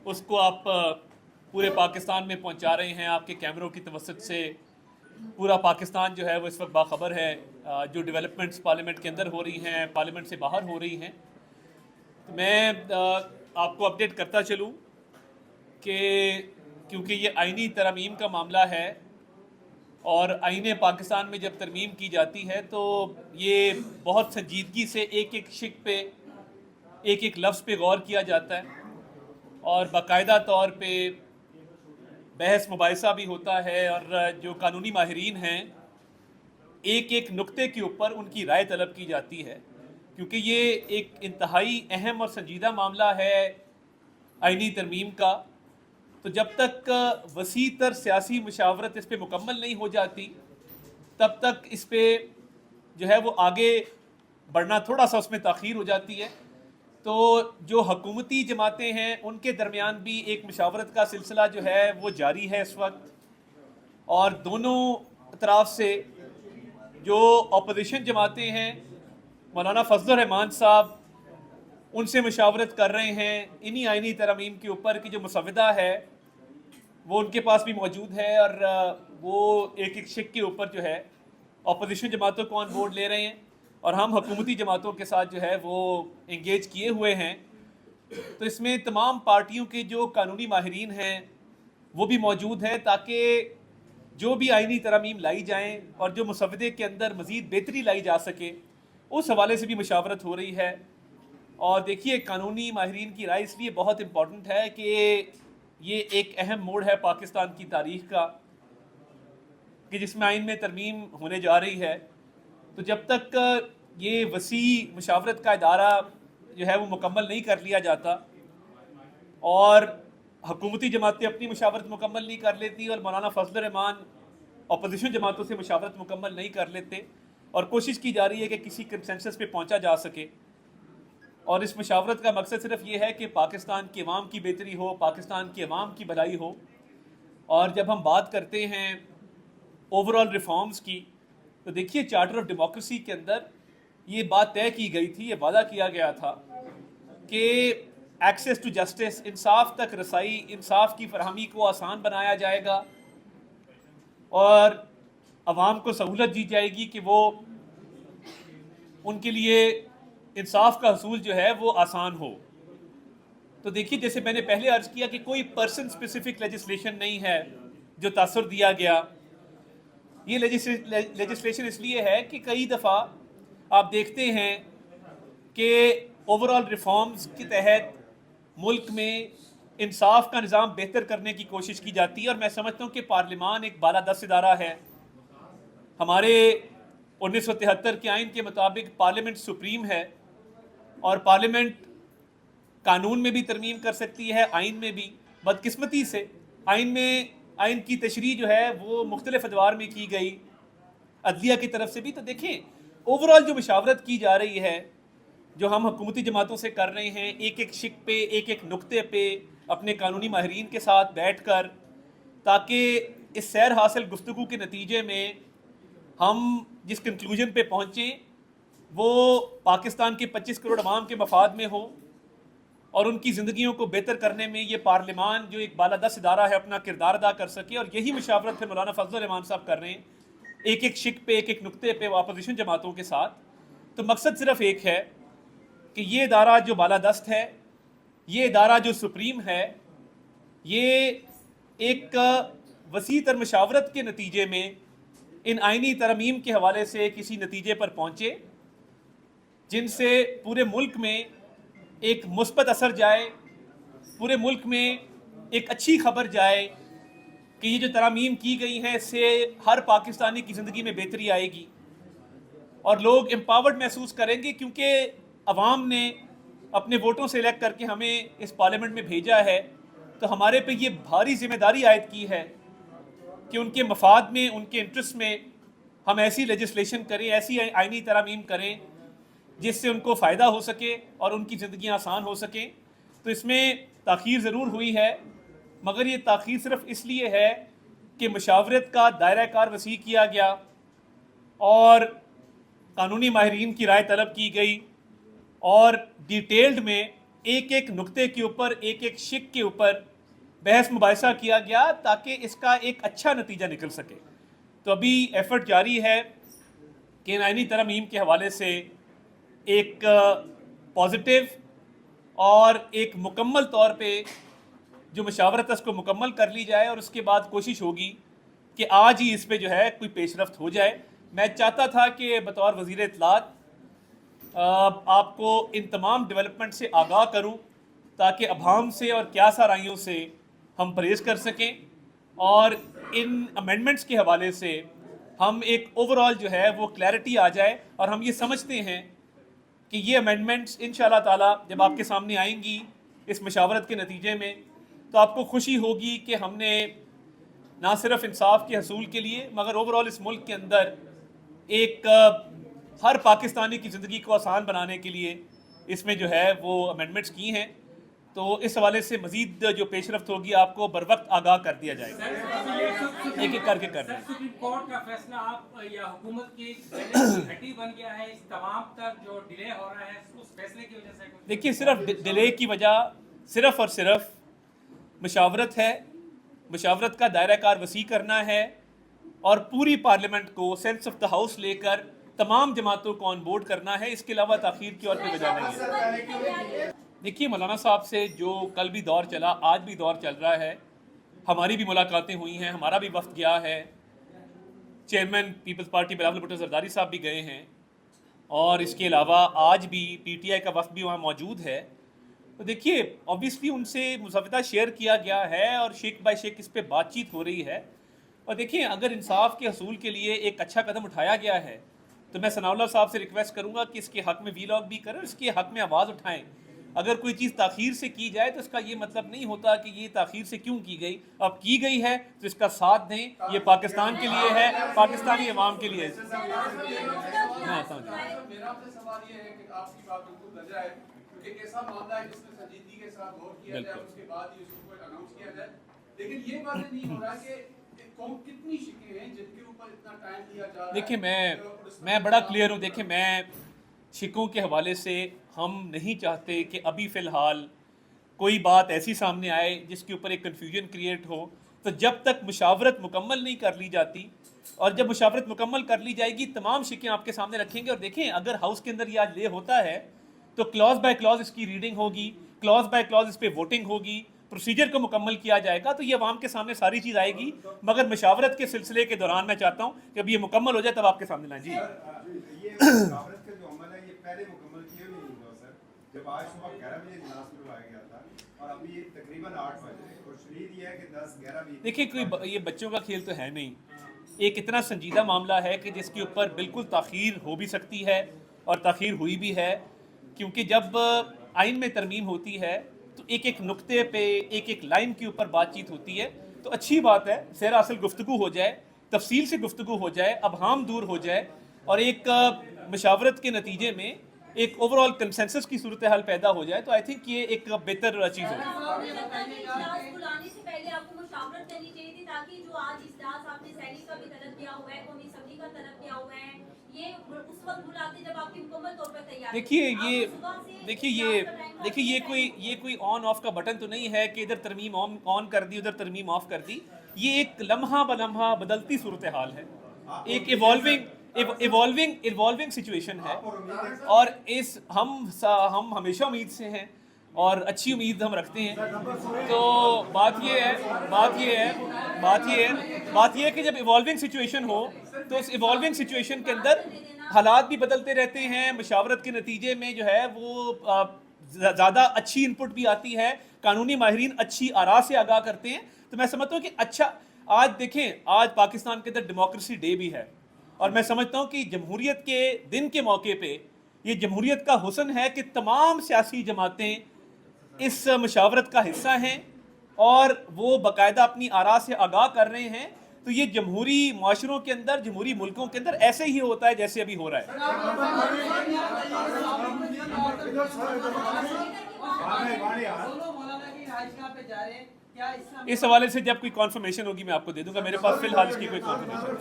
اس کو آپ پورے پاکستان میں پہنچا رہے ہیں. آپ کے کیمروں کی توسط سے پورا پاکستان جو ہے وہ اس وقت باخبر ہے جو ڈیولپمنٹس پارلیمنٹ کے اندر ہو رہی ہیں، پارلیمنٹ سے باہر ہو رہی ہیں. تو میں آپ کو اپڈیٹ کرتا چلوں کہ کیونکہ یہ آئینی ترامیم کا معاملہ ہے اور آئین پاکستان میں جب ترمیم کی جاتی ہے تو یہ بہت سنجیدگی سے ایک ایک شق پہ، ایک ایک لفظ پہ غور کیا جاتا ہے اور باقاعدہ طور پہ بحث مباحثہ بھی ہوتا ہے، اور جو قانونی ماہرین ہیں ایک ایک نقطے کے اوپر ان کی رائے طلب کی جاتی ہے، کیونکہ یہ ایک انتہائی اہم اور سنجیدہ معاملہ ہے آئینی ترمیم کا. تو جب تک وسیع تر سیاسی مشاورت اس پہ مکمل نہیں ہو جاتی تب تک اس پہ جو ہے وہ آگے بڑھنا تھوڑا سا اس میں تاخیر ہو جاتی ہے. تو جو حکومتی جماعتیں ہیں ان کے درمیان بھی ایک مشاورت کا سلسلہ جو ہے وہ جاری ہے اس وقت، اور دونوں اطراف سے جو اپوزیشن جماعتیں ہیں مولانا فضل الرحمان صاحب ان سے مشاورت کر رہے ہیں انہی آئینی ترامیم کے اوپر کی جو مسودہ ہے وہ ان کے پاس بھی موجود ہے، اور وہ ایک ایک شق کے اوپر جو ہے اپوزیشن جماعتوں کو آن بورڈ لے رہے ہیں اور ہم حکومتی جماعتوں کے ساتھ جو ہے وہ انگیج کیے ہوئے ہیں. تو اس میں تمام پارٹیوں کے جو قانونی ماہرین ہیں وہ بھی موجود ہیں تاکہ جو بھی آئینی ترامیم لائی جائیں اور جو مسودے کے اندر مزید بہتری لائی جا سکے اس حوالے سے بھی مشاورت ہو رہی ہے. اور دیکھیے قانونی ماہرین کی رائے اس لیے بہت امپورٹنٹ ہے کہ یہ ایک اہم موڑ ہے پاکستان کی تاریخ کا کہ جس میں آئین میں ترمیم ہونے جا رہی ہے. تو جب تک یہ وسیع مشاورت کا ادارہ جو ہے وہ مکمل نہیں کر لیا جاتا اور حکومتی جماعتیں اپنی مشاورت مکمل نہیں کر لیتی اور مولانا فضل الرحمان اپوزیشن جماعتوں سے مشاورت مکمل نہیں کر لیتے، اور کوشش کی جا رہی ہے کہ کسی کنسنسس پہ پہنچا جا سکے. اور اس مشاورت کا مقصد صرف یہ ہے کہ پاکستان کے عوام کی بہتری ہو، پاکستان کے عوام کی بھلائی ہو. اور جب ہم بات کرتے ہیں اوور آل ریفارمز کی تو دیکھیے چارٹر آف ڈیموکریسی کے اندر یہ بات طے کی گئی تھی، یہ وعدہ کیا گیا تھا کہ ایکسیس ٹو جسٹس، انصاف تک رسائی، انصاف کی فراہمی کو آسان بنایا جائے گا اور عوام کو سہولت دی جائے گی کہ وہ ان کے لیے انصاف کا حصول جو ہے وہ آسان ہو. تو دیکھیے جیسے میں نے پہلے عرض کیا کہ کوئی پرسن اسپیسیفک لیجسلیشن نہیں ہے جو تاثر دیا گیا. یہ لیجسلیشن اس لیے ہے کہ کئی دفعہ آپ دیکھتے ہیں کہ اوور آل ریفارمز کے تحت ملک میں انصاف کا نظام بہتر کرنے کی کوشش کی جاتی ہے، اور میں سمجھتا ہوں کہ پارلیمان ایک بالادست ادارہ ہے. ہمارے 1973 کے آئین کے مطابق پارلیمنٹ سپریم ہے اور پارلیمنٹ قانون میں بھی ترمیم کر سکتی ہے، آئین میں بھی. بدقسمتی سے آئین کی تشریح جو ہے وہ مختلف ادوار میں کی گئی عدلیہ کی طرف سے بھی. تو دیکھیں اوور آل جو مشاورت کی جا رہی ہے جو ہم حکومتی جماعتوں سے کر رہے ہیں ایک ایک شق پہ، ایک ایک نقطے پہ اپنے قانونی ماہرین کے ساتھ بیٹھ کر، تاکہ اس سیر حاصل گفتگو کے نتیجے میں ہم جس کنکلوژن پہ پہنچیں وہ پاکستان کے 25 کروڑ عوام کے مفاد میں ہو اور ان کی زندگیوں کو بہتر کرنے میں یہ پارلیمان جو ایک بالادست ادارہ ہے اپنا کردار ادا کر سکے. اور یہی مشاورت پھر مولانا فضل الرحمان صاحب کر رہے ہیں ایک ایک شق پہ، ایک ایک نقطے پہ اپوزیشن جماعتوں کے ساتھ. تو مقصد صرف ایک ہے کہ یہ ادارہ جو بالادست ہے، یہ ادارہ جو سپریم ہے، یہ ایک وسیع تر مشاورت کے نتیجے میں ان آئینی ترامیم کے حوالے سے کسی نتیجے پر پہنچے جن سے پورے ملک میں ایک مثبت اثر جائے، پورے ملک میں ایک اچھی خبر جائے کہ یہ جو ترامیم کی گئی ہیں اس سے ہر پاکستانی کی زندگی میں بہتری آئے گی اور لوگ امپاورڈ محسوس کریں گے، کیونکہ عوام نے اپنے ووٹوں سے الیکٹ کر کے ہمیں اس پارلیمنٹ میں بھیجا ہے. تو ہمارے پہ یہ بھاری ذمہ داری عائد کی ہے کہ ان کے مفاد میں، ان کے انٹرسٹ میں ہم ایسی لیجسلیشن کریں، ایسی آئینی ترامیم کریں جس سے ان کو فائدہ ہو سکے اور ان کی زندگیاں آسان ہو سکیں. تو اس میں تاخیر ضرور ہوئی ہے، مگر یہ تاخیر صرف اس لیے ہے کہ مشاورت کا دائرہ کار وسیع کیا گیا اور قانونی ماہرین کی رائے طلب کی گئی اور ڈیٹیلڈ میں एक एक नुक्ते के ऊपर, एक एक शिक के ऊपर बहस मुबाहिसा किया गया ताकि इसका एक अच्छा नतीजा निकल सके। तो अभी एफर्ट जारी है कि आईनी तरमीम के हवाले से एक पॉजिटिव और एक मुकम्मल तौर पे जो मशावरत है उसको मुकम्मल कर ली जाए, और उसके बाद कोशिश होगी कि आज ही इस पे जो है कोई पेशरफ्त हो जाए। मैं चाहता था कि बतौर वज़ीर इत्तलात आपको इन तमाम डेवलपमेंट से आगाह करूं ताकि अभाम से और क्यासा राइयों से हम परहेज़ कर सकें, और इन अमेंडमेंट्स के हवाले से हम एक ओवरऑल जो है वो क्लैरिटी आ जाए, और हम ये समझते हैं कि ये अमेंडमेंट्स इंशाअल्लाह ताला जब आपके सामने आएंगी इस मशावरत के नतीजे में, तो आपको खुशी होगी कि हमने ना सिर्फ इंसाफ के हसूल के लिए मगर ओवरऑल इस मुल्क के अंदर एक हर पाकिस्तानी की ज़िंदगी को आसान बनाने के लिए इसमें जो है वो अमेंडमेंट्स की हैं। तो इस हवाले से मज़ीद जो पेशरफ्त होगी आपको बर वक्त आगाह कर दिया जाएगा। एक एक करके कर रहे हैं। सुप्रीम कोर्ट का फैसला आप या हुकूमत की हड्डी बन गया है, इस तमाम तक जो डिले हो रहा है उस फैसले की वजह से? देखिए, सिर्फ डिले की वजह सिर्फ और सिर्फ मशावरत है। मशावरत का दायरा कार वसी करना है और पूरी पार्लियामेंट को सेंस ऑफ द हाउस लेकर तमाम जमातों को ऑन बोर्ड करना है। इसके अलावा ताखीर की और कोई वजह नहीं है। देखिए, मौलाना साहब से जो कल भी दौर चला, आज भी दौर चल रहा है, हमारी भी मुलाकातें हुई हैं, हमारा भी वफ्द गया है, चेयरमैन पीपल्स पार्टी बिलावल भुट्टो जरदारी साहब भी गए हैं, और इसके अलावा आज भी पीटीआई का वफ्द भी वहाँ मौजूद है। तो देखिए, ऑब्वियसली उनसे मुसाविदा शेयर किया गया है और शेख बाय शेख इस पर बातचीत हो रही है। और देखिए, अगर इंसाफ के हसूल के लिए एक अच्छा कदम उठाया गया है तो मैं सनाउल्लाह साहब से रिक्वेस्ट करूँगा कि इसके हक़ में वीलॉग भी करें और इसके हक़ में आवाज़ उठाएँ। अगर कोई चीज़ ताख़ीर से की जाए तो इसका ये मतलब नहीं होता कि ये ताख़ीर से क्यों की गई। अब की गई है तो इसका साथ दें। ये पाकिस्तान के लिए है, पाकिस्तानी अवाम के लिए। मेरा आपसे सवाल ये है कि आपकी बात बिल्कुल लग रहा है कि एक ऐसा मामला है जिसमें संजीदगी के साथ गौर किया जाए, उसके बाद ही उसको अनाउंस किया जाए, लेकिन ये बात नहीं हो रहा कि कौन कितनी शिकें हैं जिनके ऊपर इतना टाइम दिया जा रहा है। देखिए, मैं बड़ा क्लियर हूँ। देखिए, मैं शिकों के हवाले से हम नहीं चाहते कि अभी फ़िलहाल कोई बात ऐसी सामने आए जिसके ऊपर एक कन्फ्यूजन क्रिएट हो। तो जब तक मुशावरत मुकम्मल नहीं कर ली जाती, और जब मुशावरत मुकम्मल कर ली जाएगी तमाम शिकें आपके सामने रखेंगे। और देखें, अगर हाउस के अंदर ये आज ले होता है तो क्लॉज बाय क्लॉज इसकी रीडिंग होगी, क्लॉज बाय क्लॉज इस पर वोटिंग होगी, प्रोसीजर को मुकम्मल किया जाएगा, तो ये अवाम के सामने सारी चीज़ आएगी। मगर मशावरत के सिलसिले के दौरान मैं चाहता हूँ कि अब ये मुकम्मल हो जाए तब आपके सामने लाएं। जी, ये मशावरत का जो अमल है ये पहले मुकम्मल किया नहीं हुआ सर। जब आज सुबह 11 बजे इजलास बुलवाया गया था और अभी तकरीबन 8 बजे, और शरीर ये है कि 10-11 भी। देखिए, कोई ये बच्चों का खेल तो है नहीं। एक इतना संजीदा मामला है कि जिसके ऊपर बिल्कुल ताख़ीर हो भी सकती है और ताख़ीर हुई भी है, क्योंकि जब आइन में तरमीम होती है तो एक एक नुक्ते पे, एक एक लाइन के ऊपर बातचीत होती है। तो अच्छी बात है, सैर असल गुफ्तगू हो जाए, तफसील से गुफ्तगू हो जाए, अबहाम दूर हो जाए, और एक मशावरत के नतीजे में एक ओवरऑल कंसेंसस की सूरत हाल पैदा हो जाए। तो आई थिंक ये एक बेहतर चीज़ होगी। देखिए ये कोई ऑन ऑफ का बटन तो नहीं है कि इधर तरमीम ऑन कर दी, उधर तरमीम ऑफ कर दी। ये एक लम्हा बलम्हा बदलती सूरत हाल है, एक इवॉल्विंग सिचुएशन है, और इस हम हमेशा उम्मीद से हैं और अच्छी उम्मीद हम रखते हैं। तो बात ये है कि जब इवॉल्विंग सिचुएशन हो तो उस इवॉल्विंग सिचुएशन के अंदर हालात भी बदलते रहते हैं। मशावरत के नतीजे में जो है वो ज़्यादा अच्छी इनपुट भी आती है, कानूनी माहिरीन अच्छी आरा से आगाह करते हैं। तो मैं समझता हूँ कि अच्छा, आज देखें, आज पाकिस्तान के अंदर डेमोक्रेसी डे भी है, और मैं समझता हूँ कि जमहूरियत के दिन के मौके पे ये जमहूरियत का हुस्न है कि तमाम सियासी जमातें इस मशावरत का हिस्सा हैं और वो बाकायदा अपनी आरा से आगाह कर रहे हैं। तो ये जमहूरी माशरों के अंदर, जमहूरी मुल्कों के अंदर ऐसे ही होता है जैसे अभी हो रहा है। इस हवाले से जब कोई कॉन्फर्मेशन होगी मैं आपको दे दूंगा। मेरे पास फिलहाल इसकी कोई कॉन्फर्मेशन